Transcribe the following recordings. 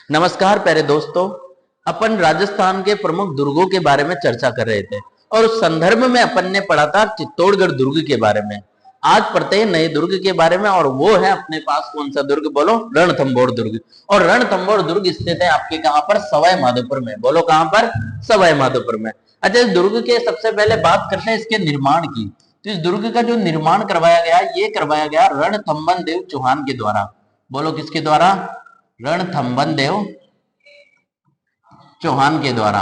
नमस्कार प्यारे दोस्तों। अपन राजस्थान के प्रमुख दुर्गों के बारे में चर्चा कर रहे थे और उस संदर्भ में अपन ने पढ़ा था चित्तौड़गढ़ दुर्ग के बारे में। आज पढ़ते हैं नए दुर्ग के बारे में और वो है अपने पास कौन सा दुर्ग? बोलो, रणथंभौर दुर्ग। और रणथंभौर दुर्ग स्थित है आपके कहां पर? सवाई माधोपुर में। बोलो कहां पर? सवाई माधोपुर में। अच्छा, इस दुर्ग के सबसे पहले बात करते हैं इसके निर्माण की। तो इस दुर्ग का जो निर्माण करवाया गया, ये करवाया गया रणथंभन देव चौहान के द्वारा। बोलो किसके द्वारा? रणथंभन देव चौहान के द्वारा।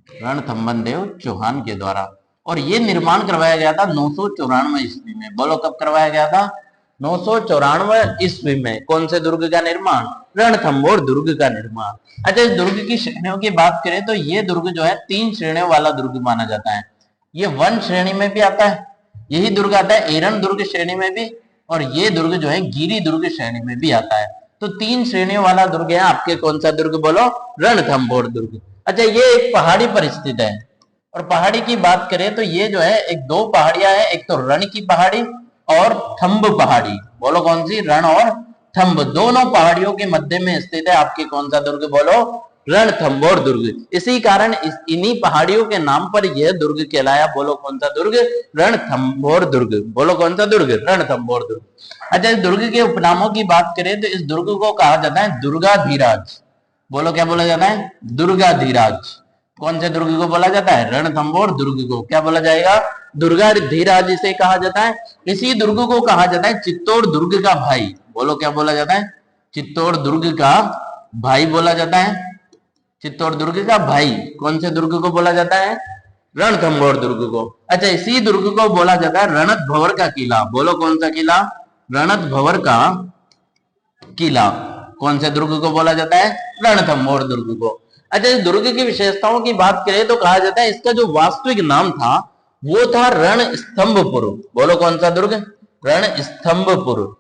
रणथंभन देव चौहान के द्वारा। और ये निर्माण करवाया गया था 994 ईस्वी में। बोलो कब करवाया गया था? 994 ईस्वी में। कौन से दुर्ग का निर्माण? रणथंभौर दुर्ग का निर्माण। अच्छा, इस दुर्ग की श्रेणियों की बात करें तो ये दुर्ग जो है 3 श्रेणियों वाला दुर्ग माना जाता है। ये वन श्रेणी में भी आता है, यही दुर्ग आता है एरन दुर्ग श्रेणी में भी, और ये दुर्ग जो है गिरी दुर्ग श्रेणी में भी आता है। तो 3 श्रेणियों वाला दुर्ग है आपके। कौन सा दुर्ग? बोलो, रणथंभौर दुर्ग। अच्छा, ये एक पहाड़ी पर स्थित है। और पहाड़ी की बात करें तो ये जो है एक 2 पहाड़ियां हैं, एक तो रण की पहाड़ी और थंब पहाड़ी। बोलो कौन सी? रण और थंब, दोनों पहाड़ियों के मध्य में स्थित है आपके कौन सा दुर्ग? बोलो, रणथंभौर दुर्ग। इसी कारण इन्हीं पहाड़ियों के नाम पर यह दुर्ग कहलाया। बोलो कौन सा दुर्ग? रणथंभौर दुर्ग। बोलो कौन सा दुर्ग? रणथंभौर दुर्ग। अच्छा, इस दुर्ग के उपनामों की बात करें तो इस दुर्ग को कहा जाता है दुर्गाधीराज। बोलो क्या बोला जाता है? दुर्गाधीराज। कौन से दुर्ग को बोला जाता है? रणथंभौर दुर्ग को क्या बोला जाएगा? दुर्गाधीराज इसे कहा जाता है। इसी दुर्ग को कहा जाता है चित्तौड़ दुर्ग का भाई। बोलो क्या बोला जाता है? चित्तौड़ दुर्ग का भाई बोला जाता है। चित्तौड़ दुर्ग का भाई कौन से दुर्ग को बोला जाता है? रणथंभौर दुर्ग को। अच्छा, इसी दुर्ग को बोला जाता है रणथंभौर का किला। बोलो कौन सा किला? रणथंभौर का किला। कौन से दुर्ग को बोला जाता है? रणथंभौर दुर्ग को। अच्छा, इस दुर्ग की विशेषताओं की बात करें तो कहा जाता है इसका जो वास्तविक नाम था वो था रणस्तंभपुर। बोलो कौन सा दुर्ग? रणस्तंभपुर।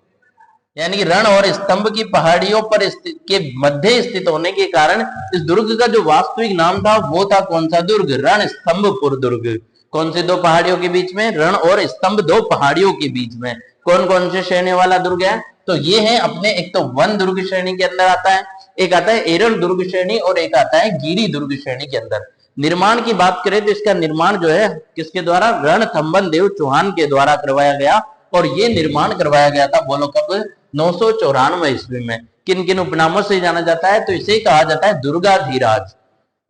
यानी कि रण और स्तंभ की पहाड़ियों पर के मध्य स्थित होने के कारण इस दुर्ग का जो वास्तविक नाम था वो था कौन सा दुर्ग? रणस्तंभपुर दुर्ग। कौन से 2 पहाड़ियों के बीच में? रण और स्तंभ 2 पहाड़ियों के बीच में। कौन कौन से श्रेणी वाला दुर्ग है? तो ये है अपने, एक तो वन दुर्ग श्रेणी के अंदर आता है, एक आता है एरल दुर्ग श्रेणी और एक आता है गिरी दुर्ग श्रेणी के अंदर। निर्माण की बात करें तो इसका निर्माण जो है किसके द्वारा? रणथंभन देव चौहान के द्वारा करवाया गया। और ये निर्माण करवाया गया था, बोलो कब? 994 ईस्वी में। किन किन उपनामों से जाना जाता है? तो इसे कहा जाता है दुर्गाधीराज,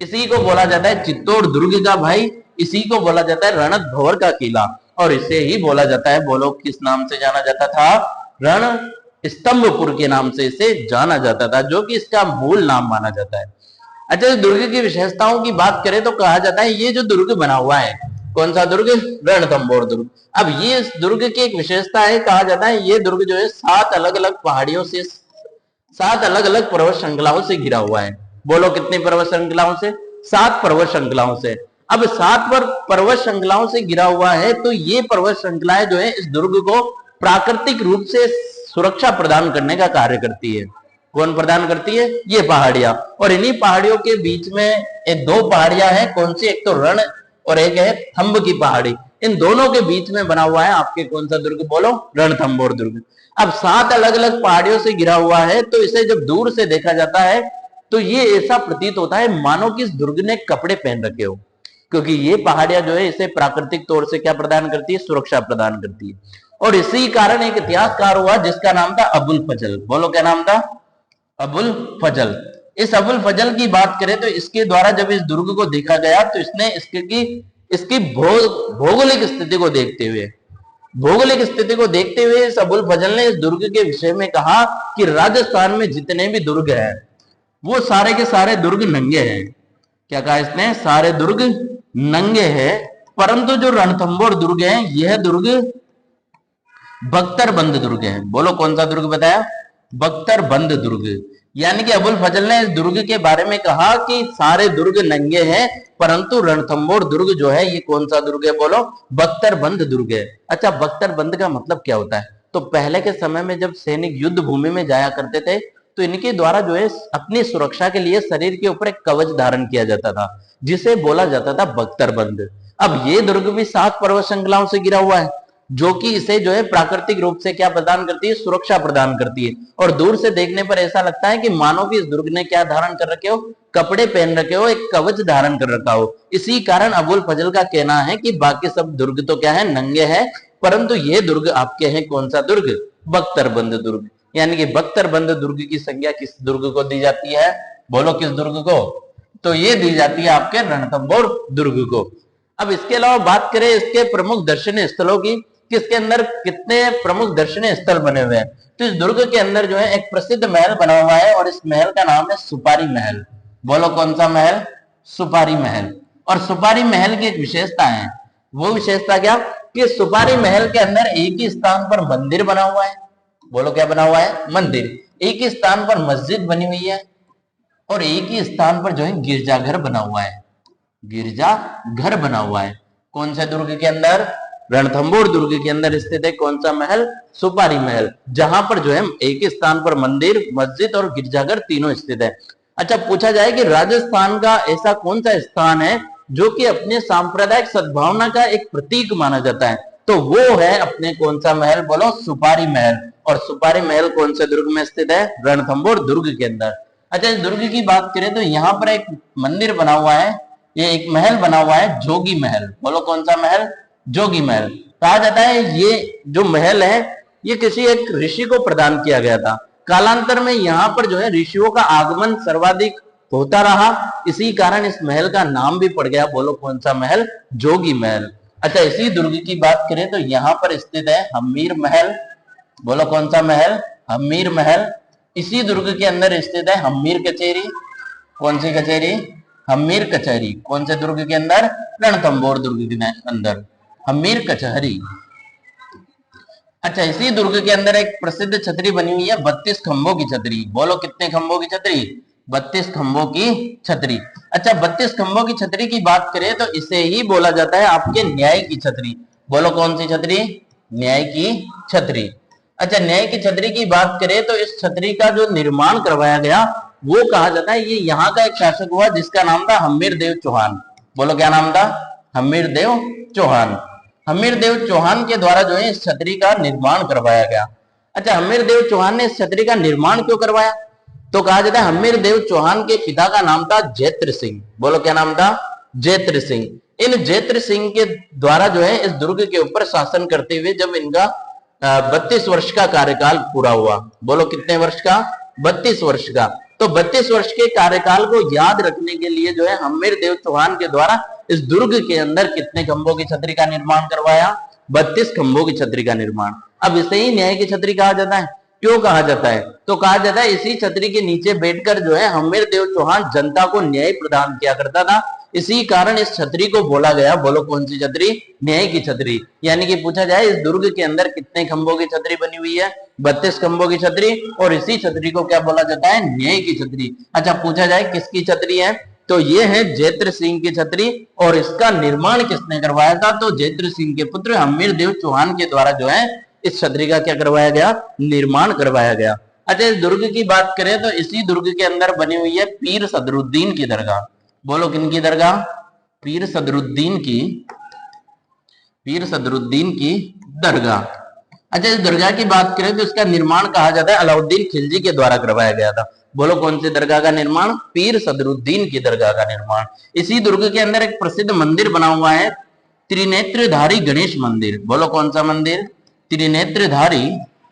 इसी को बोला जाता है चित्तौड़ दुर्ग का भाई, इसी को बोला जाता है रणथंभौर का किला, और इसे ही बोला जाता है, बोलो किस नाम से जाना जाता था? रण स्तंभपुर के नाम से इसे जाना जाता था, जो कि इसका मूल नाम माना जाता है। अच्छा, इस दुर्ग की विशेषताओं की बात करें तो कहा जाता है ये जो दुर्ग बना हुआ है, कौन सा दुर्ग? रणथंभौर दुर्ग। अब ये इस दुर्ग की एक विशेषता है, कहा जाता है ये दुर्ग जो है 7 अलग अलग पहाड़ियों से, 7 अलग अलग पर्वत श्रृंखलाओं से घिरा हुआ है। बोलो कितनी पर्वत श्रृंखलाओं से? 7 पर्वत श्रृंखलाओं से। अब 7 पर पर्वत श्रृंखलाओं से घिरा हुआ है तो ये पर्वत श्रृंखलाएं जो है इस दुर्ग को प्राकृतिक रूप से सुरक्षा प्रदान करने का कार्य करती है। कौन प्रदान करती है? ये पहाड़ियां। और इन्हीं पहाड़ियों के बीच में एक 2 पहाड़ियां हैं। कौन सी? एक तो रण और एक है थंब की पहाड़ी। इन दोनों के बीच में बना हुआ है आपके कौन सा दुर्ग? बोलो, रणथंभौर दुर्ग। अब 7 अलग अलग पहाड़ियों से घिरा हुआ है तो इसे जब दूर से देखा जाता है तो ये ऐसा प्रतीत होता है मानो कि इस दुर्ग ने कपड़े पहन रखे हो, क्योंकि ये पहाड़ियां जो है इसे प्राकृतिक तौर से क्या प्रदान करती है? सुरक्षा प्रदान करती है। और इसी कारण एक इतिहासकार हुआ जिसका नाम था अबुल फजल। बोलो क्या नाम था? अबुल फजल। इस अबुल फजल की बात करें तो इसके द्वारा जब इस दुर्ग को देखा गया तो इसने इसकी भौगोलिक स्थिति को देखते हुए इस अबुल फजल ने इस दुर्ग के विषय में कहा कि राजस्थान में जितने भी दुर्ग हैं वो सारे के सारे दुर्ग नंगे हैं। क्या कहा इसने? सारे दुर्ग नंगे हैं, परंतु जो रणथंभौर दुर्ग है यह दुर्ग बख्तरबंद दुर्ग है। बोलो कौन सा दुर्ग बताया? बख्तरबंद दुर्ग। यानी कि अबुल फजल ने इस दुर्ग के बारे में कहा कि सारे दुर्ग नंगे हैं, परंतु रणथंभौर दुर्ग जो है ये कौन सा दुर्ग है? बोलो, बख्तरबंद दुर्ग है। अच्छा, बख्तरबंद का मतलब क्या होता है? तो पहले के समय में जब सैनिक युद्ध भूमि में जाया करते थे तो इनके द्वारा जो है अपनी सुरक्षा के लिए शरीर के ऊपर एक कवच धारण किया जाता था, जिसे बोला जाता था बख्तरबंद। अब ये दुर्ग भी 7 पर्वत श्रृंखलाओं से घिरा हुआ है। जो कि इसे जो है प्राकृतिक रूप से क्या प्रदान करती है, सुरक्षा प्रदान करती है। और दूर से देखने पर ऐसा लगता है कि मानो कि इस दुर्ग ने क्या धारण कर रखे हो, कपड़े पहन रखे हो, एक कवच धारण कर रखा हो। इसी कारण अबुल फजल का कहना है कि बाकी सब दुर्ग तो क्या है, नंगे हैं, परंतु ये दुर्ग आपके हैं। कौन सा दुर्ग? बख्तरबंद दुर्ग। यानी कि बख्तरबंद दुर्ग की संज्ञा किस दुर्ग को दी जाती है? बोलो किस दुर्ग को? तो ये दी जाती है आपके रणथंभौर दुर्ग को। अब इसके अलावा बात करें इसके प्रमुख दर्शनीय स्थलों की, किसके अंदर कितने प्रमुख दर्शनीय स्थल बने हुए हैं, तो इस दुर्ग के अंदर जो है एक प्रसिद्ध महल बना हुआ है और इस महल का नाम है सुपारी महल। बोलो कौन सा महल? सुपारी महल। और सुपारी महल की एक विशेषता है, वो विशेषता क्या कि सुपारी महल के अंदर एक ही स्थान पर मंदिर बना हुआ है। बोलो क्या बना हुआ है? मंदिर। एक ही स्थान पर मस्जिद बनी हुई है और एक ही स्थान पर जो है गिरजाघर बना हुआ है। गिरजा घर बना हुआ है। कौन से दुर्ग के अंदर? रणथंभौर दुर्ग के अंदर स्थित है कौन सा महल? सुपारी महल, जहां पर जो है एक ही स्थान पर मंदिर, मस्जिद और गिरजाघर तीनों स्थित है। अच्छा, पूछा जाए कि राजस्थान का ऐसा कौन सा स्थान है जो कि अपने सांप्रदायिक सद्भावना का एक प्रतीक माना जाता है, तो वो है अपने कौन सा महल? बोलो सुपारी महल। और सुपारी महल कौन से दुर्ग में स्थित है? रणथंभौर दुर्ग के अंदर। अच्छा, इस दुर्ग की बात करें तो यहाँ पर एक मंदिर बना हुआ है, ये एक महल बना हुआ है, जोगी महल। बोलो कौन सा महल? जोगी महल। कहा जाता है ये जो महल है ये किसी एक ऋषि को प्रदान किया गया था। कालांतर में यहाँ पर जो है ऋषियों का आगमन सर्वाधिक होता रहा, इसी कारण इस महल का नाम भी पड़ गया। बोलो कौन सा महल? जोगी महल। अच्छा, इसी दुर्ग की बात करें तो यहाँ पर स्थित है हम्मीर महल। बोलो कौन सा महल? हम्मीर महल। इसी दुर्ग के अंदर स्थित है हम्मीर कचेरी। कौन सी कचेरी? हम्मीर कचहरी। कौन से दुर्ग के अंदर? रणथंभौर दुर्ग के अंदर हम्मीर कचहरी। अच्छा, इसी दुर्ग के अंदर एक प्रसिद्ध छतरी बनी हुई है, 32 खंभों की छतरी। बोलो कितने खंभों की छतरी? 32 खंभों की छतरी। अच्छा, 32 खंभों की छतरी की बात करें तो इसे ही बोला जाता है आपके न्याय की छतरी। बोलो कौन सी छतरी? न्याय की छतरी। अच्छा, न्याय की छतरी की बात करें तो इस छतरी का जो निर्माण करवाया गया वो कहा जाता है ये यहाँ का एक शासक हुआ जिसका नाम था हम्मीर देव चौहान। बोलो क्या नाम था? हम्मीर देव चौहान। हम्मीर देव चौहान के द्वारा जो है इस छतरी का निर्माण करवाया गया। अच्छा, हम्मीर देव चौहान ने इस छतरी का निर्माण क्यों करवाया? तो कहा जाता है हम्मीर देव चौहान के पिता का नाम था जैत्र सिंह। बोलो क्या नाम था? जैत्र सिंह। इन जैत्र सिंह के द्वारा जो है इस दुर्ग के ऊपर शासन करते हुए जब इनका 32 वर्ष का कार्यकाल पूरा हुआ। बोलो कितने वर्ष का? 32 वर्ष का। तो 32 वर्ष के कार्यकाल को याद रखने के लिए जो है हम्मीर देव चौहान के द्वारा इस दुर्ग के अंदर कितने खंभों की छतरी का निर्माण करवाया? 32 खंभों की छतरी का निर्माण। अब इसे ही न्याय की छतरी कहा जाता है। क्यों कहा जाता है? तो कहा जाता है इसी छतरी के नीचे बैठकर जो है हम्मीर देव चौहान जनता को न्याय प्रदान किया करता था, इसी कारण इस छतरी को बोला गया। बोलो कौन सी छतरी? न्याय की छतरी। यानी कि पूछा जाए इस दुर्ग के अंदर कितने खंभों की छतरी बनी हुई है? 32 खंभों की छतरी। और इसी छतरी को क्या बोला जाता है? न्याय की छतरी। अच्छा, पूछा जाए किसकी छतरी है तो ये है जैत्र सिंह की छतरी। और इसका निर्माण किसने करवाया था? तो जैत्र सिंह के पुत्र हम्मीर देव चौहान के द्वारा जो है इस छतरी का क्या करवाया गया? निर्माण करवाया गया। अच्छा, इस दुर्ग की बात करें तो इसी दुर्ग के अंदर बनी हुई है पीर सदरुद्दीन की दरगाह। बोलो किनकी दरगाह? पीर सदरुद्दीन की, पीर सदरुद्दीन की दरगाह। अच्छा, इस दरगाह की बात करें तो इसका निर्माण कहा जाता है अलाउद्दीन खिलजी के द्वारा करवाया गया था। बोलो कौन सी दरगाह का निर्माण? पीर सदरुद्दीन की दरगाह का निर्माण। इसी दुर्ग के अंदर एक प्रसिद्ध मंदिर बना हुआ है त्रिनेत्रधारी गणेश मंदिर। बोलो कौन सा मंदिर? त्रिनेत्रधारी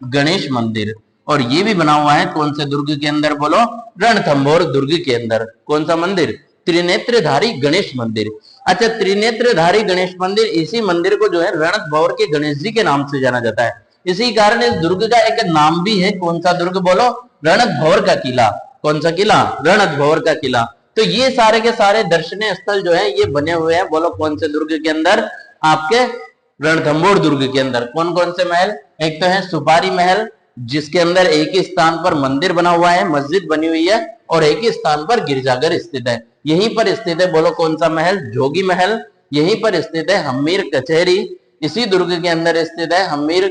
गणेश मंदिर। और ये भी बना हुआ है कौन से दुर्ग के अंदर? बोलो रणथंभौर दुर्ग के अंदर। कौन सा मंदिर? त्रिनेत्रधारी गणेश मंदिर। अच्छा, त्रिनेत्रधारी गणेश मंदिर, इसी मंदिर को जो है रणथंभौर के गणेश जी के नाम से जाना जाता है। इसी कारण इस दुर्ग का एक नाम भी है। कौन सा दुर्ग? बोलो रणथंभौर का किला। कौन सा किला? रणथंभौर का किला। तो ये सारे के सारे दर्शनीय स्थल जो है ये बने हुए हैं। बोलो कौन से दुर्ग के अंदर? आपके रणथंभौर दुर्ग के अंदर। कौन कौन से महल? एक तो है सुपारी महल जिसके अंदर एक ही स्थान पर मंदिर बना हुआ है, मस्जिद बनी हुई है, और एक ही स्थान पर गिरजाघर स्थित है। यहीं पर स्थित है बोलो कौन सा महल? जोगी महल। यहीं पर स्थित है हम्मीर कचहरी। इसी दुर्ग के अंदर स्थित है हम्मीर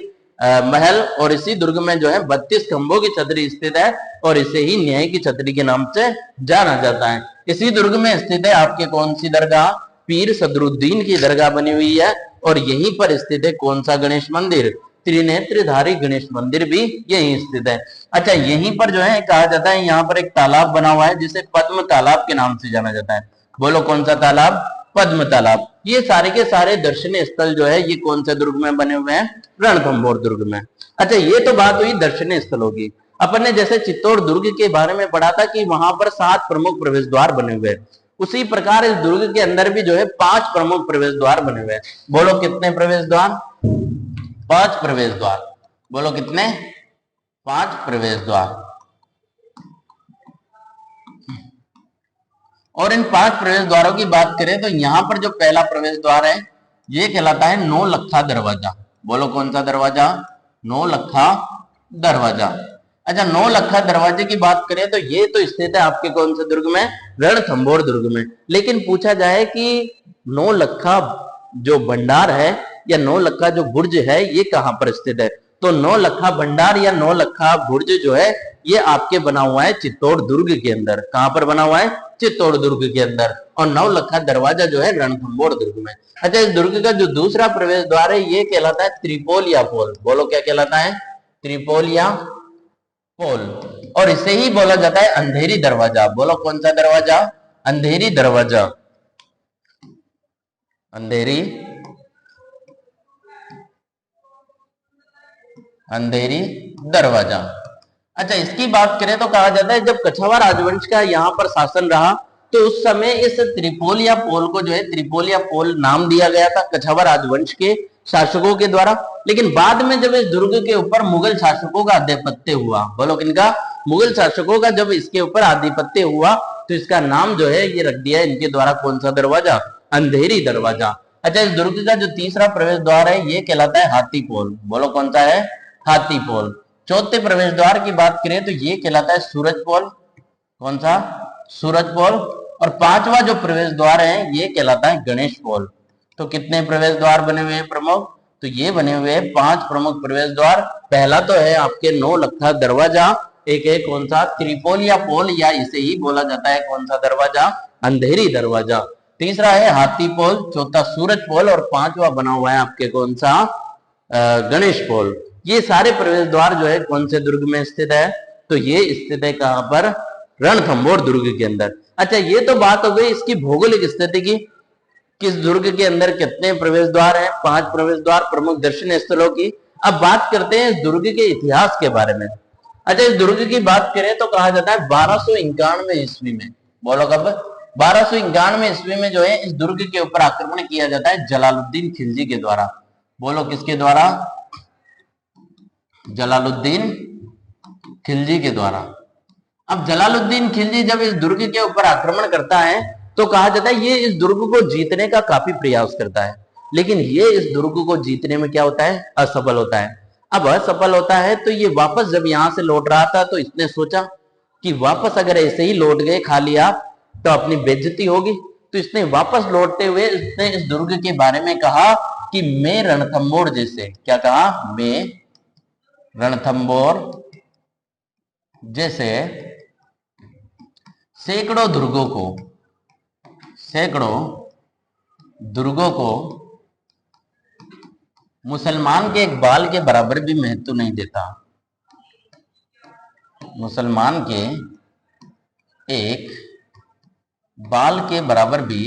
महल। और इसी दुर्ग में जो है 32 खंभों की छतरी स्थित है और इसे ही न्याय की छतरी के नाम से जाना जाता है। इसी दुर्ग में स्थित है आपके कौन सी दरगाह? पीर सदरुद्दीन की दरगाह बनी हुई है। और यहीं पर स्थित है कौन सा गणेश मंदिर? त्रिनेत्रधारी गणेश मंदिर भी यहीं स्थित है। अच्छा, यहीं पर जो है कहा जाता है, यहाँ पर एक तालाब बना हुआ है जिसे पद्म तालाब के नाम से जाना जाता है। बोलो कौन सा तालाब? पद्म तालाब। ये सारे के सारे दर्शनीय स्थल जो है ये कौन से दुर्ग में बने हुए हैं? रणथंभौर दुर्ग में। अच्छा, ये तो बात हुई दर्शनीय स्थलों की। अपन ने जैसे चित्तौड़ दुर्ग के बारे में पढ़ा था कि वहां पर 7 प्रमुख प्रवेश द्वार बने हुए हैं, उसी प्रकार इस दुर्ग के अंदर भी जो है 5 प्रमुख प्रवेश द्वार बने हुए हैं। बोलो कितने प्रवेश द्वार? 5 प्रवेश द्वार। बोलो कितने? 5 प्रवेश द्वार। और इन 5 प्रवेश द्वारों की बात करें तो यहाँ पर जो पहला प्रवेश द्वार है ये कहलाता है नौलखा दरवाजा। बोलो कौन सा दरवाजा? नौलखा दरवाजा। अच्छा, नौलखा दरवाजे की बात करें तो ये तो स्थित है आपके कौन से दुर्ग में? रणथंभौर दुर्ग में। लेकिन पूछा जाए कि नौलखा जो भंडार है या नौलखा जो बुर्ज है ये कहां पर स्थित है? तो नौलखा भंडार या नौलखा बुर्ज जो है ये आपके बना हुआ है चित्तौड़ दुर्ग के अंदर। कहां पर बना हुआ है? चित्तौड़ दुर्ग के अंदर। और नौलखा दरवाजा जो है रणथंभौर दुर्ग में। अच्छा, इस दुर्ग का जो दूसरा प्रवेश द्वार है ये कहलाता है त्रिपोलिया पोल। बोलो क्या कहलाता है? त्रिपोलिया पोल। और इसे ही बोला जाता है अंधेरी दरवाजा। बोलो कौन सा दरवाजा? अंधेरी दरवाजा। अंधेरी अंधेरी दरवाजा। अच्छा, इसकी बात करें तो कहा जाता है जब कछावा राजवंश का यहाँ पर शासन रहा तो उस समय इस त्रिपोलिया पोल को जो है त्रिपोलिया पोल नाम दिया गया था कछावा राजवंश के शासकों के द्वारा। लेकिन बाद में जब इस दुर्ग के ऊपर मुगल शासकों का आधिपत्य हुआ, बोलो किनका? मुगल शासकों का जब इसके ऊपर आधिपत्य हुआ तो इसका नाम जो है ये रख दिया इनके द्वारा कौन सा दरवाजा? अंधेरी दरवाजा। अच्छा, इस दुर्ग का जो तीसरा प्रवेश द्वार है ये कहलाता है हाथी पोल। बोलो कौन सा है? हाथी पोल। चौथे प्रवेश द्वार की बात करें तो ये कहलाता है सूरज पोल। कौन सा? सूरज पोल। और 5वां जो प्रवेश द्वार है ये कहलाता है गणेश पोल। तो कितने प्रवेश द्वार बने हुए हैं प्रमुख? तो ये बने हुए हैं 5 प्रमुख प्रवेश द्वार। पहला तो है आपके नौलखा दरवाजा, एक है कौन सा? त्रिपोलिया पोल या इसे ही बोला जाता है कौन सा दरवाजा? अंधेरी दरवाजा। तीसरा है हाथी पोल, चौथा सूरज पोल और 5वां बना हुआ है आपके कौन सा? गणेश पोल। ये सारे प्रवेश द्वार जो है कौन से दुर्ग में स्थित है? तो ये स्थित है कहां पर? रणथंभौर दुर्ग के अंदर। अच्छा, ये तो बात हो गई इसकी भौगोलिक स्थिति की, किस दुर्ग के अंदर कितने प्रवेश द्वार हैं? 5 प्रवेश द्वार प्रमुख दर्शनीय स्थलों की। अब बात करते हैं इस दुर्ग के इतिहास के बारे में। अच्छा, इस दुर्ग की बात करें तो कहा जाता है 1291 ईस्वी में। बोलो कब? 1291 ईस्वी में जो है इस दुर्ग के ऊपर आक्रमण किया जाता है जलालुद्दीन खिलजी के द्वारा। बोलो किसके द्वारा? जलालुद्दीन खिलजी के द्वारा। अब जलालुद्दीन खिलजी जब इस दुर्ग के ऊपर आक्रमण करता है तो कहा जाता है ये इस दुर्ग को जीतने का काफी प्रयास करता है, लेकिन ये इस दुर्ग को जीतने में क्या होता है? असफल होता है। अब असफल होता है तो ये वापस जब यहां से लौट रहा था तो इसने सोचा कि वापस अगर ऐसे ही लौट गए खाली आप तो अपनी बेइज्जती होगी। तो इसने वापस लौटते हुए इसने इस दुर्ग के बारे में कहा कि मैं रणथंभौर जैसे, क्या कहा? मैं रणथंभौर जैसे सैकड़ों दुर्गों को मुसलमान के एक बाल के बराबर भी महत्व नहीं देता। मुसलमान के एक बाल के बराबर भी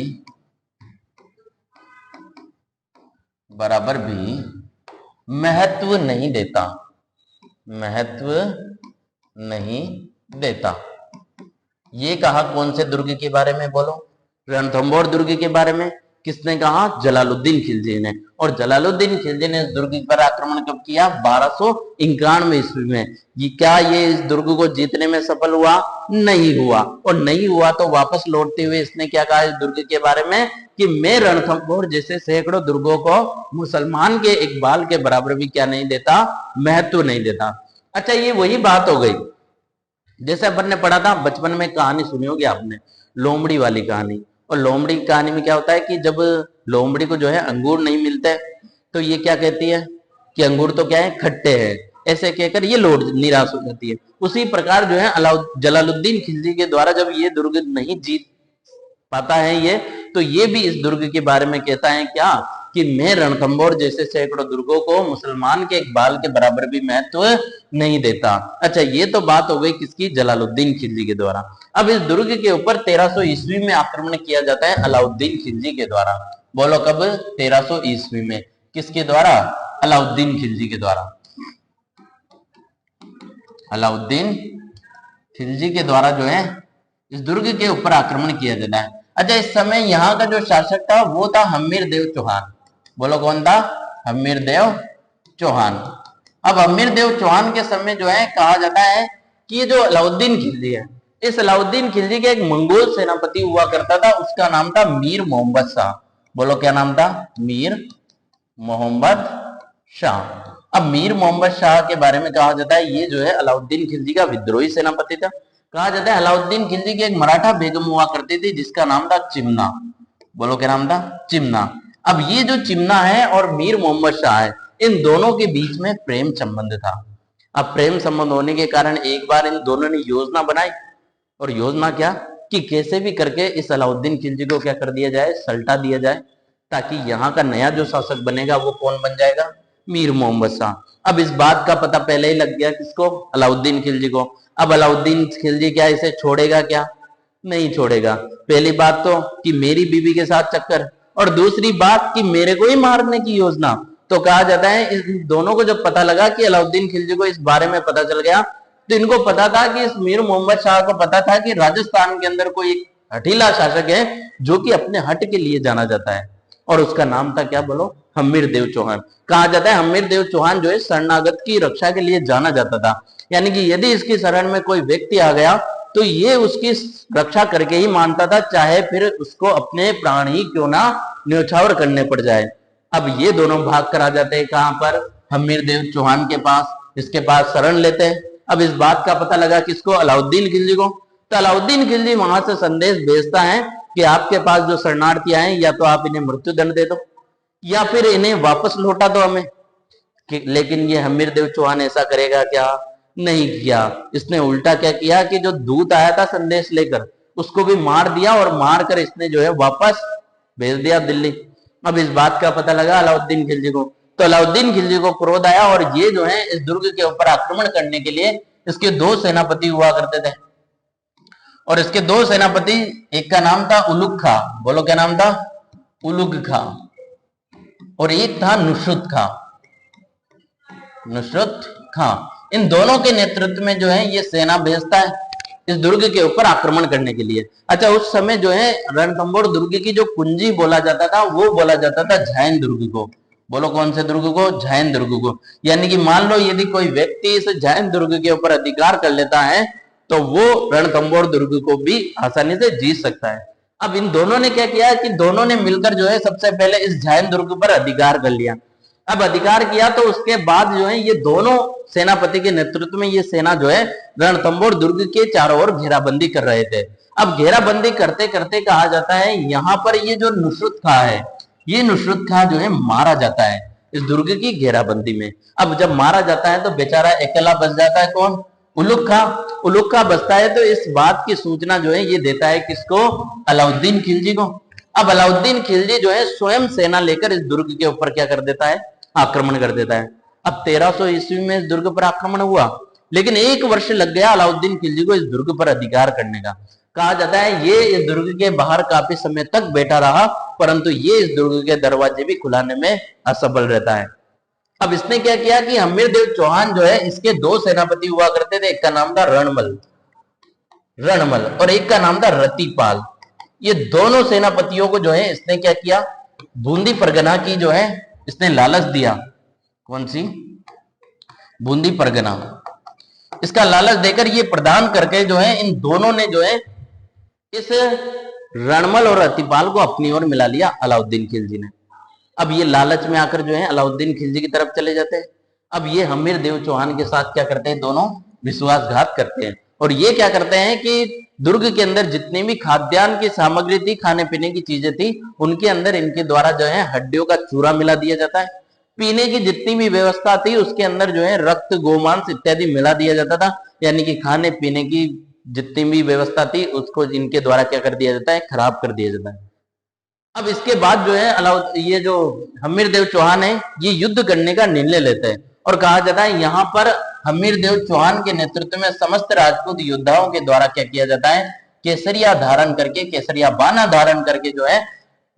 महत्व नहीं देता। ये कहा कौन से दुर्ग के बारे में? बोलो रणथंभौर दुर्ग के बारे में। किसने कहा? जलालुद्दीन खिलजी ने। और जलालुद्दीन खिलजी ने इस दुर्ग पर आक्रमण कब किया? 1291 ईस्वी में। ये इस दुर्ग को जीतने में सफल हुआ? नहीं हुआ। और नहीं हुआ तो वापस लौटते हुए इसने क्या कहा इस दुर्ग के बारे में कि मैं रणथंभौर जैसे सैकड़ों दुर्गों को मुसलमान के एक बाल के बराबर भी क्या नहीं देता? महत्व नहीं देता। अच्छा, ये वही बात हो गई जैसे अपन ने पढ़ा था बचपन में, कहानी सुनी होगी आपने, लोमड़ी वाली कहानी। और लोमड़ी की कहानी में क्या होता है कि जब लोमड़ी को जो है अंगूर नहीं मिलते तो ये क्या कहती है कि अंगूर तो क्या है? खट्टे हैं। ऐसे कहकर ये लौट निराश हो जाती है। उसी प्रकार जो है जलालुद्दीन खिलजी के द्वारा जब ये दुर्ग नहीं जीत पाता है ये, तो ये भी इस दुर्ग के बारे में कहता है क्या कि मैं रणथंभौर जैसे सैकड़ों दुर्गों को मुसलमान के एक बाल के बराबर भी महत्व नहीं देता। अच्छा, ये तो बात हो गई किसकी? जलालुद्दीन खिलजी के द्वारा। अब इस दुर्ग के ऊपर 1300 ईस्वी में आक्रमण किया जाता है अलाउद्दीन खिलजी के द्वारा। बोलो कब? 1300 ईस्वी में। किसके द्वारा? अलाउद्दीन खिलजी के द्वारा। अलाउद्दीन खिलजी के द्वारा जो है इस दुर्ग के ऊपर आक्रमण किया जाता है। अच्छा, इस समय यहाँ का जो शासक था वो था हम्मीर देव चौहान। बोलो कौन था? हम्मीर देव चौहान। अब हम्मीर देव चौहान के समय जो है कहा जाता है कि ये जो अलाउद्दीन खिलजी है, इस अलाउद्दीन खिलजी के एक मंगोल सेनापति हुआ करता था, उसका नाम था मीर मोहम्मद शाह। बोलो क्या नाम था? मीर मोहम्मद शाह। अब मीर मोहम्मद शाह के बारे में कहा जाता है ये जो है अलाउद्दीन खिलजी का विद्रोही सेनापति था। कहा जाता है अलाउद्दीन खिलजी की एक मराठा बेगम हुआ करती थी जिसका नाम था चिमना। बोलो क्या नाम था? चिमना। अब ये जो चिमना है और मीर मोहम्मद शाह है, इन दोनों के बीच में प्रेम संबंध था। अब प्रेम संबंध होने के कारण एक बार इन दोनों ने योजना बनाई, और योजना क्या कि कैसे भी करके इस अलाउद्दीन खिलजी को क्या कर दिया जाए? सल्टा दिया जाए, ताकि यहाँ का नया जो शासक बनेगा वो कौन बन जाएगा? मीर मोहम्मद शाह। अब इस बात का पता पहले ही लग गया किसको? अलाउद्दीन खिलजी को। अब अलाउद्दीन खिलजी क्या इसे छोड़ेगा? क्या नहीं छोड़ेगा। पहली बात तो कि मेरी बीवी के साथ चक्कर, और दूसरी बात कि मेरे को ही मारने की योजना। तो कहा जाता है इस दोनों को जब पता लगा कि अलाउद्दीन खिलजी को इस बारे में पता चल गया, तो इनको पता था कि इस मीर मोहम्मद शाह को पता था कि राजस्थान के अंदर कोई एक हठीला शासक है जो कि अपने हट के लिए जाना जाता है, और उसका नाम था क्या? बोलो, हम्मीर देव चौहान। कहा जाता है हम्मीर देव चौहान जो है शरणागत की रक्षा के लिए जाना जाता था, यानी कि यदि इसकी शरण में कोई व्यक्ति आ गया तो ये उसकी रक्षा करके ही मानता था, चाहे फिर उसको अपने प्राण ही क्यों ना न्योछावर करने पड़ जाए। अब ये दोनों भाग कर आ जाते हैं कहां पर? हम्मीर देव चौहान के पास। इसके पास शरण लेते हैं। अब इस बात का पता लगा किसको? अलाउद्दीन खिलजी को। तो अलाउद्दीन खिलजी वहां से संदेश भेजता है कि आपके पास जो शरणार्थी आए, या तो आप इन्हें मृत्यु दंड दे दो या फिर इन्हें वापस लौटा दो हमें। लेकिन ये हम्मीर देव चौहान ऐसा करेगा क्या? नहीं किया। इसने उल्टा क्या किया कि जो दूत आया था संदेश लेकर, उसको भी मार दिया, और मार कर इसने जो है वापस भेज दिया दिल्ली। अब इस बात का पता लगा अलाउद्दीन खिलजी को, तो अलाउद्दीन खिलजी को क्रोध आया, और ये जो है इस दुर्ग के ऊपर आक्रमण करने के लिए इसके दो सेनापति हुआ करते थे। और इसके दो सेनापति, एक का नाम था उलुग खां। बोलो क्या नाम था? उलुग खां। और एक था नुसरत खां। नुसरत खां। इन दोनों के नेतृत्व में जो है ये सेना भेजता है इस दुर्ग के ऊपर आक्रमण करने के लिए। अच्छा, उस समय जो है रणथंभौर दुर्ग की जो कुंजी बोला जाता था वो बोला जाता था झैन दुर्ग को। बोलो कौन से दुर्ग को? झैन दुर्ग को। यानी कि मान लो यदि कोई व्यक्ति इस झैन दुर्ग के ऊपर अधिकार कर लेता है तो वो रणथंभौर दुर्ग को भी आसानी से जीत सकता है। अब इन दोनों ने क्या किया कि दोनों ने मिलकर जो है सबसे पहले इस झैन दुर्ग पर अधिकार कर लिया। अब अधिकार किया तो उसके बाद जो है ये दोनों सेनापति के नेतृत्व में ये सेना जो है रणथंभौर दुर्ग के चारों ओर घेराबंदी कर रहे थे। अब घेराबंदी करते करते कहा जाता है यहाँ पर ये जो नुसरत खां है, ये नुसरत खां जो है मारा जाता है इस दुर्ग की घेराबंदी में। अब जब मारा जाता है तो बेचारा अकेला बच जाता है। कौन? उलुग खां। उलुग खां बचता है तो इस बात की सूचना जो है ये देता है किसको? अलाउद्दीन खिलजी को। अब अलाउद्दीन खिलजी जो है स्वयं सेना लेकर इस दुर्ग के ऊपर क्या कर देता है? आक्रमण कर देता है। अब 1300 ईस्वी में इस दुर्ग पर आक्रमण हुआ, लेकिन एक वर्ष लग गया अलाउद्दीन खिलजी को इस दुर्ग पर अधिकार करने का। कहा जाता है ये इस दुर्ग के बाहर काफी समय तक बैठा रहा, परंतु ये इस दुर्ग के दरवाजे भी खुलाने में असफल रहता है। अब इसने क्या किया कि हम्मीर देव चौहान जो है इसके दो सेनापति हुआ करते थे, एक का नाम था रणमल और एक का नाम था रतिपाल। ये दोनों सेनापतियों को जो है इसने क्या किया? बूंदी परगना की जो है इसने लालच दिया। कौन सी? बूंदी परगना। इसका लालच देकर ये प्रदान करके जो है इन दोनों ने जो है इस रणमल और रतिपाल को अपनी ओर मिला लिया अलाउद्दीन खिलजी ने। अब ये लालच में आकर जो है अलाउद्दीन खिलजी की तरफ चले जाते हैं। अब ये हम्मीर देव चौहान के साथ क्या करते हैं? दोनों विश्वासघात करते हैं, और ये क्या करते हैं कि दुर्ग के अंदर जितनी भी खाद्यान्न की सामग्री थी, खाने पीने की चीजें थी, उनके अंदर इनके द्वारा जो है हड्डियों का चूरा मिला दिया जाता है। पीने की जितनी भी व्यवस्था थी उसके अंदर जो है रक्त, गोमांस इत्यादि मिला दिया जाता था। यानी कि खाने पीने की जितनी भी व्यवस्था थी उसको इनके द्वारा क्या कर दिया जाता है? खराब कर दिया जाता है। अब इसके बाद जो है ये जो हमीर देव चौहान है, ये युद्ध करने का निर्णय लेते हैं और कहा जाता है यहाँ पर हमीर देव चौहान के नेतृत्व में समस्त राजपूत योद्धाओं के द्वारा क्या किया जाता है, केसरिया धारण करके, केसरिया बाना धारण करके जो है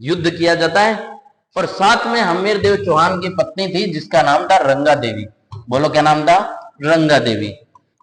युद्ध किया जाता है। और साथ में हमीर देव चौहान की पत्नी थी जिसका नाम था रंगा देवी। बोलो क्या नाम था? रंगा देवी।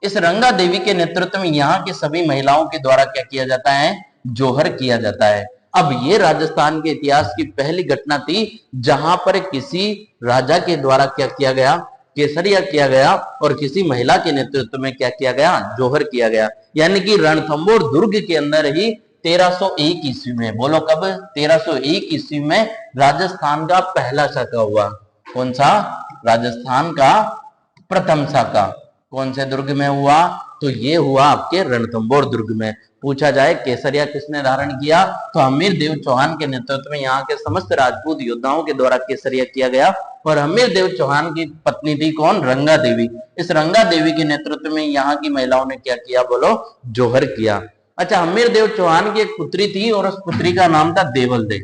इस रंगा देवी के नेतृत्व में यहाँ की सभी महिलाओं के द्वारा क्या किया जाता है, जोहर किया जाता है। अब ये राजस्थान के इतिहास की पहली घटना थी जहां पर किसी राजा के द्वारा क्या किया गया, केसरिया किया गया और किसी महिला के नेतृत्व में क्या किया गया, जोहर किया गया। यानी कि रणथंभौर दुर्ग के अंदर ही 1301 ईस्वी में, बोलो कब? 1301 ईस्वी में राजस्थान का पहला शाखा हुआ। कौन सा? राजस्थान का प्रथम शाखा कौन से दुर्ग में हुआ? तो ये हुआ आपके रणथंभौर दुर्ग में। पूछा जाए केसरिया किसने धारण किया, तो हमीर देव चौहान के नेतृत्व में यहाँ के समस्त राजपूत योद्धाओं के द्वारा केसरिया किया गया। और हमीर देव चौहान की पत्नी थी कौन? रंगा देवी। इस रंगा देवी के नेतृत्व में यहाँ की महिलाओं ने क्या किया, बोलो? जोहर किया। अच्छा, हमीर देव चौहान की एक पुत्री थी और उस पुत्री का नाम था देवल दे।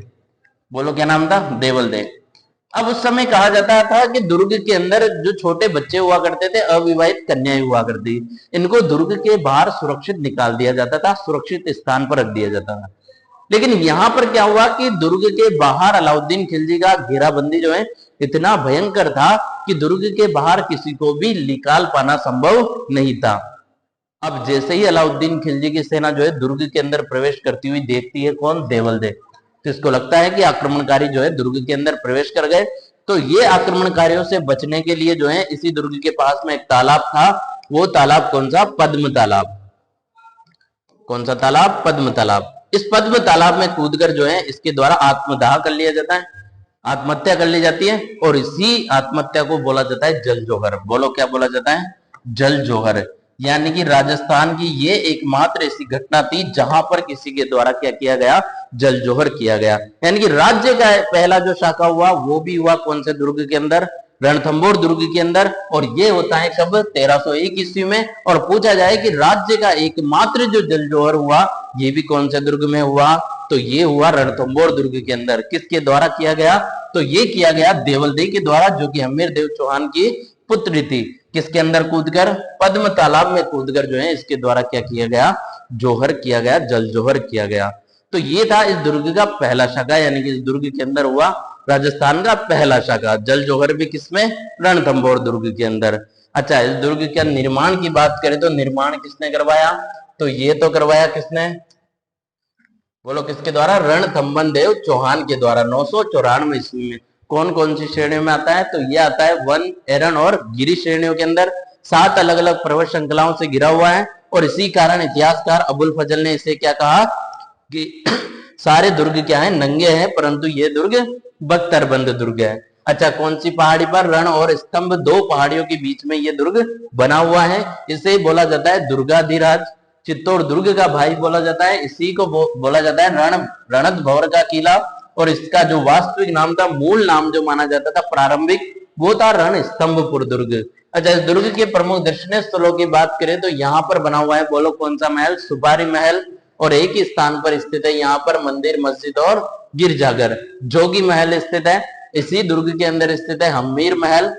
बोलो क्या नाम था? देवल दे। अब उस समय कहा जाता था कि दुर्ग के अंदर जो छोटे बच्चे हुआ करते थे, अविवाहित कन्याएं हुआ करती, इनको दुर्ग के बाहर सुरक्षित निकाल दिया जाता था, सुरक्षित स्थान पर रख दिया जाता था। लेकिन यहाँ पर क्या हुआ कि दुर्ग के बाहर अलाउद्दीन खिलजी का घेराबंदी जो है इतना भयंकर था कि दुर्ग के बाहर किसी को भी निकाल पाना संभव नहीं था। अब जैसे ही अलाउद्दीन खिलजी की सेना जो है दुर्ग के अंदर प्रवेश करती हुई देखती है कौन? देवल दे। तो इसको लगता है कि आक्रमणकारी जो है दुर्ग के अंदर प्रवेश कर गए। तो ये आक्रमणकारियों से बचने के लिए जो है इसी दुर्ग के पास में एक तालाब था। वो तालाब कौन सा? पद्म तालाब। कौन सा तालाब? पद्म तालाब। इस पद्म तालाब में कूदकर जो है इसके द्वारा आत्मदाह कर लिया जाता है, आत्महत्या कर ली जाती है। और इसी आत्महत्या को बोला जाता है जल जोहर। बोलो क्या बोला जाता है? जल जोहर। यानी कि राजस्थान की ये एकमात्र ऐसी घटना थी जहां पर किसी के द्वारा क्या किया गया, जल जोहर किया गया। यानी कि राज्य का पहला जो शाखा हुआ वो भी हुआ कौन से दुर्ग के अंदर? रणथंभौर दुर्ग के अंदर। और ये होता है कब? 1301 ईस्वी में। और पूछा जाए कि राज्य का एकमात्र जो जल जोहर हुआ ये भी कौन से दुर्ग में हुआ? तो ये हुआ रणथंभौर दुर्ग के अंदर। किसके द्वारा किया गया? तो ये किया गया देवलदेव के द्वारा, जो कि हमीर देव चौहान की पुत्री थी। किसके अंदर कूदकर? पद्म तालाब में कूदकर जो है इसके द्वारा क्या किया गया? जोहर किया गया, जल जोहर किया गया। तो ये था इस दुर्ग का पहला शाखा, यानी कि इस दुर्ग के अंदर हुआ राजस्थान का पहला शाखा। जल जोहर भी किसमें? रणथंभौर दुर्ग के अंदर। अच्छा, इस दुर्ग के निर्माण की बात करें तो निर्माण किसने करवाया? तो ये तो करवाया किसने? बोलो किसके द्वारा? रणथंभन देव चौहान के द्वारा 994 ईस्वी में। कौन कौन सी श्रेणियों में आता है? तो ये आता है वन, एरन और गिरी श्रेणियों के अंदर। 7 अलग अलग पर्वत श्रृंखलाओं से घिरा हुआ है। और इसी कारण इतिहासकार अबुल फजल ने इसे क्या कहा कि सारे दुर्ग क्या है? नंगे हैं, परंतु ये दुर्ग बख्तरबंद दुर्ग है। अच्छा, कौन सी पहाड़ी पर? रण और स्तंभ, 2 पहाड़ियों के बीच में ये दुर्ग बना हुआ है। इसे बोला जाता है दुर्गाधिराज। चित्तौड़ दुर्ग का भाई बोला जाता है, इसी को बोला जाता है रणथंभौर का किला। और इसका जो वास्तविक नाम था, मूल नाम जो माना जाता था प्रारंभिक, वो था रणस्तंभपुर दुर्ग। अच्छा, इस दुर्ग के प्रमुख दर्शनीय स्थलों की बात करें तो यहाँ पर बना हुआ है, बोलो कौन सा महल? सुपारी महल। और एक ही स्थान पर स्थित है यहाँ पर मंदिर, मस्जिद और गिरजाघर। जोगी महल स्थित है इसी दुर्ग के अंदर स्थित है। हमीर महल,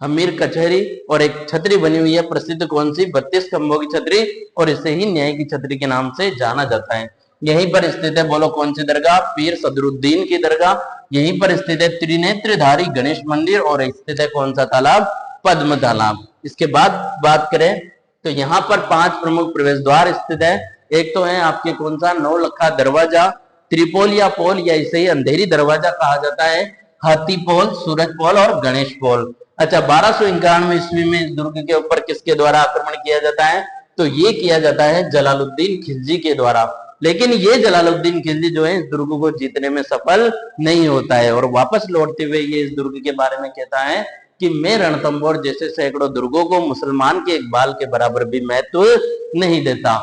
हमीर कचहरी और एक छतरी बनी हुई है प्रसिद्ध, कौन सी? 32 खंभों की छतरी। और इसे ही न्याय की छतरी के नाम से जाना जाता है। यहीं पर स्थित है, बोलो कौन सी दरगाह? पीर सदरुद्दीन की दरगाह। यहीं पर स्थित है त्रिनेत्रधारी गणेश मंदिर। और स्थित है कौन सा तालाब? पद्म तालाब। इसके बाद बात करें तो यहाँ पर 5 प्रमुख प्रवेश द्वार स्थित है। एक तो है आपके कौन सा? नौलखा दरवाजा, त्रिपोल या पोल, या इसे ही अंधेरी दरवाजा कहा जाता है, हाथी पोल, सूरज पोल और गणेश पोल। अच्छा, 1291 ईस्वी में इस दुर्ग के ऊपर किसके द्वारा आक्रमण किया जाता है? तो ये किया जाता है जलालुद्दीन खिलजी के द्वारा। लेकिन ये जलालुद्दीन खिलजी जो है इस दुर्ग को जीतने में सफल नहीं होता है। और वापस लौटते हुए ये इस दुर्ग के बारे में कहता है कि मैं रणथंभौर जैसे सैकड़ों दुर्गों को मुसलमान के एक बाल के बराबर भी महत्व नहीं देता।